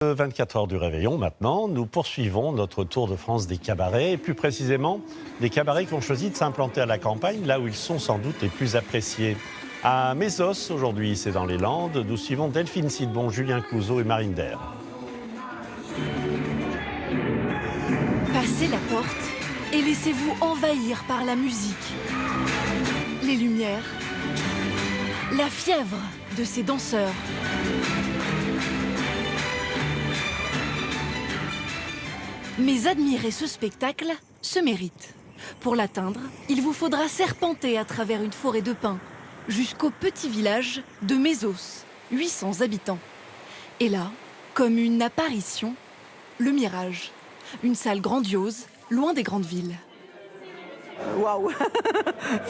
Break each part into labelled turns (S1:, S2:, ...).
S1: 24 heures du réveillon maintenant, nous poursuivons notre tour de France des cabarets, et plus précisément des cabarets qui ont choisi de s'implanter à la campagne, là où ils sont sans doute les plus appréciés. À Mésos, aujourd'hui, c'est dans les Landes, nous suivons Delphine Sidbon, Julien Clouzot et Marine Der.
S2: Passez la porte et laissez-vous envahir par la musique, les lumières, la fièvre de ces danseurs. Mais admirer ce spectacle se mérite. Pour l'atteindre, il vous faudra serpenter à travers une forêt de pins jusqu'au petit village de Mésos, 800 habitants. Et là, comme une apparition, le Mirage, une salle grandiose, loin des grandes villes.
S3: Waouh.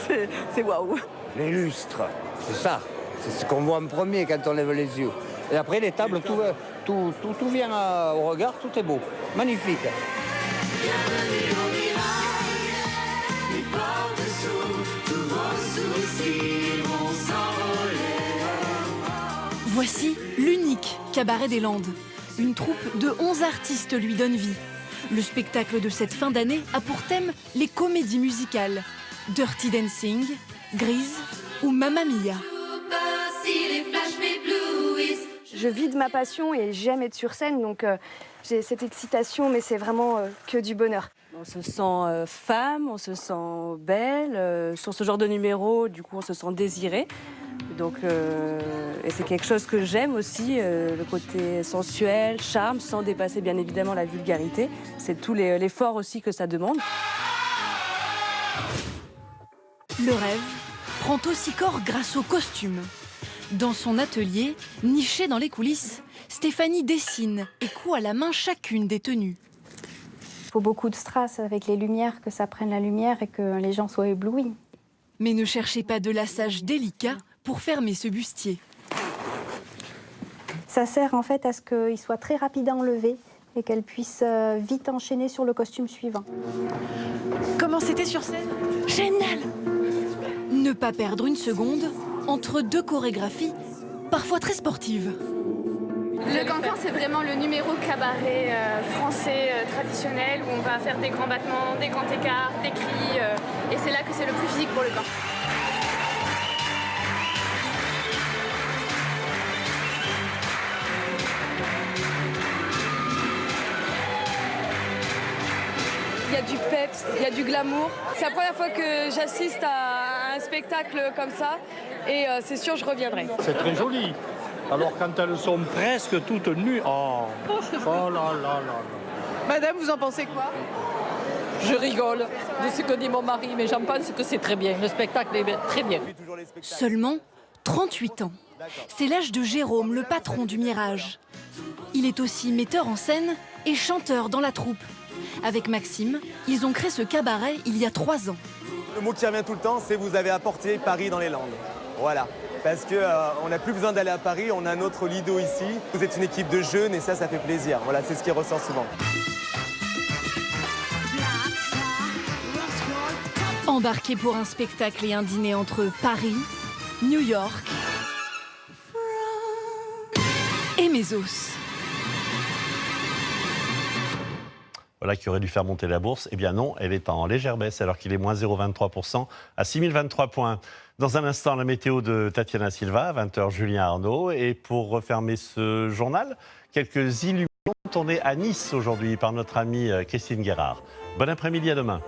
S3: C'est waouh.
S4: Les lustres, c'est ça. C'est ce qu'on voit en premier quand on lève les yeux. Et après, les tables, tout vient au regard, tout est beau. Magnifique.
S2: Voici l'unique cabaret des Landes. Une troupe de 11 artistes lui donne vie. Le spectacle de cette fin d'année a pour thème les comédies musicales. Dirty Dancing, Grease ou Mamma Mia.
S5: Je vis de ma passion et j'aime être sur scène, donc j'ai cette excitation, mais c'est vraiment que du bonheur.
S3: On se sent femme, on se sent belle. Sur ce genre de numéro, du coup, on se sent désirée. Donc, et c'est quelque chose que j'aime aussi, le côté sensuel, charme, sans dépasser bien évidemment la vulgarité. C'est tout l'effort aussi que ça demande.
S2: Le rêve prend aussi corps grâce aux costumes. Dans son atelier, niché dans les coulisses, Stéphanie dessine et coud à la main chacune des tenues.
S5: Il faut beaucoup de strass avec les lumières, que ça prenne la lumière et que les gens soient éblouis.
S2: Mais ne cherchez pas de lassage délicat pour fermer ce bustier.
S5: Ça sert en fait à ce qu'il soit très rapide à enlever et qu'elle puisse vite enchaîner sur le costume suivant.
S2: Comment c'était sur scène? Génial! Ne pas perdre une seconde entre deux chorégraphies, parfois très sportives.
S6: Le cancan, c'est vraiment le numéro cabaret français traditionnel où on va faire des grands battements, des grands écarts, des cris. Et c'est là que c'est le plus physique pour le corps.
S3: Il y a du peps, il y a du glamour. C'est la première fois que j'assiste à un spectacle comme ça et c'est sûr, je reviendrai.
S7: C'est très joli. Alors quand elles sont presque toutes nues, oh là là là là.
S8: Madame, vous en pensez quoi? Je rigole de ce que dit mon mari, mais j'en pense que c'est très bien. Le spectacle est très bien.
S2: Seulement 38 ans. C'est l'âge de Jérôme, le patron du Mirage. Il est aussi metteur en scène et chanteur dans la troupe. Avec Maxime, ils ont créé ce cabaret il y a 3 ans.
S9: Le mot qui revient tout le temps, c'est vous avez apporté Paris dans les Landes. Voilà. Parce qu'on n'a plus besoin d'aller à Paris, on a notre Lido ici. Vous êtes une équipe de jeunes et ça fait plaisir. Voilà, c'est ce qui ressort souvent.
S2: Embarqués pour un spectacle et un dîner entre Paris, New York et Mésos.
S1: Voilà qui aurait dû faire monter la bourse. Eh bien non, elle est en légère baisse alors qu'il est moins 0,23% à 6023 points. Dans un instant, la météo de Tatiana Silva, à 20h, Julien Arnaud. Et pour refermer ce journal, quelques illusions tournées à Nice aujourd'hui par notre amie Christine Guérard. Bon après-midi, à demain.